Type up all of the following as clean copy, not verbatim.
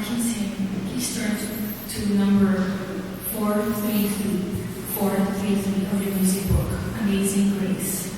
Passions hymn, please turn to number 433 of your music book, Amazing Grace.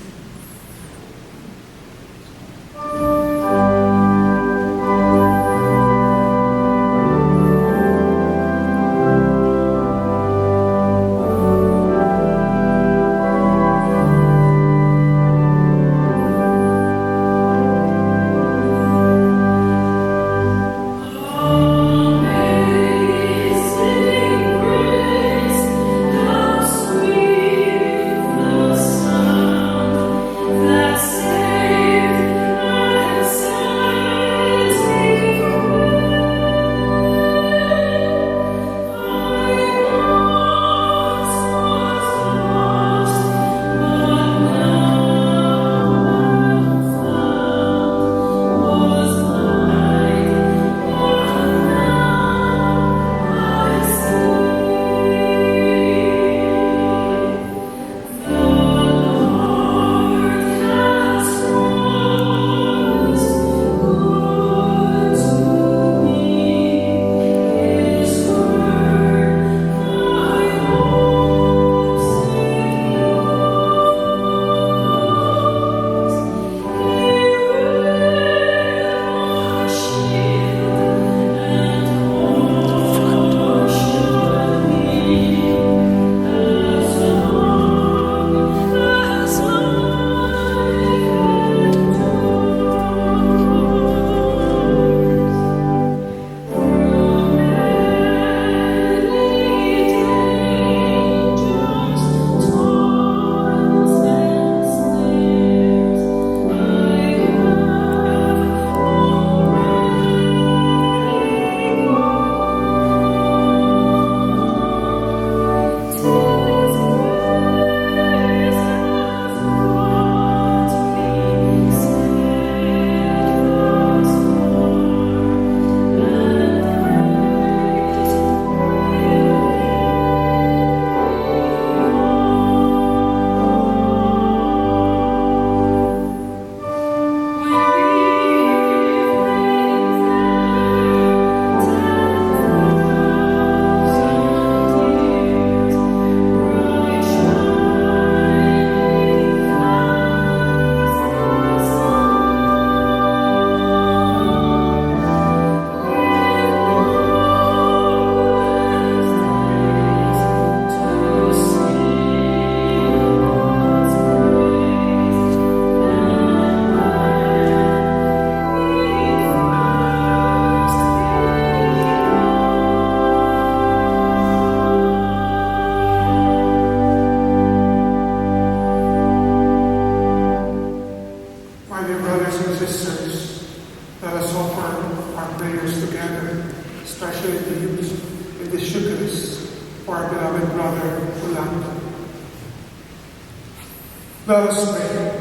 Let us pray.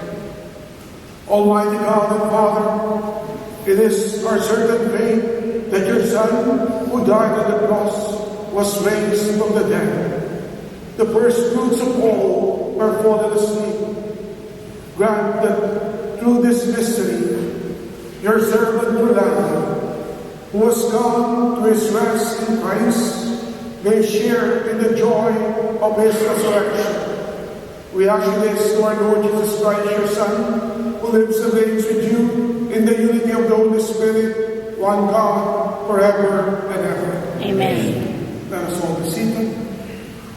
Almighty God and Father, it is our certain faith that your Son, who died on the cross, was raised from the dead. The first fruits of all are fallen asleep. Grant that through this mystery, your servant Rolando, who has gone to his rest in Christ, may share in the joy of his resurrection. We ask this to our Lord Jesus Christ, your Son, who lives and reigns with you in the unity of the Holy Spirit, one God, forever and ever. Amen. Let us all be seated.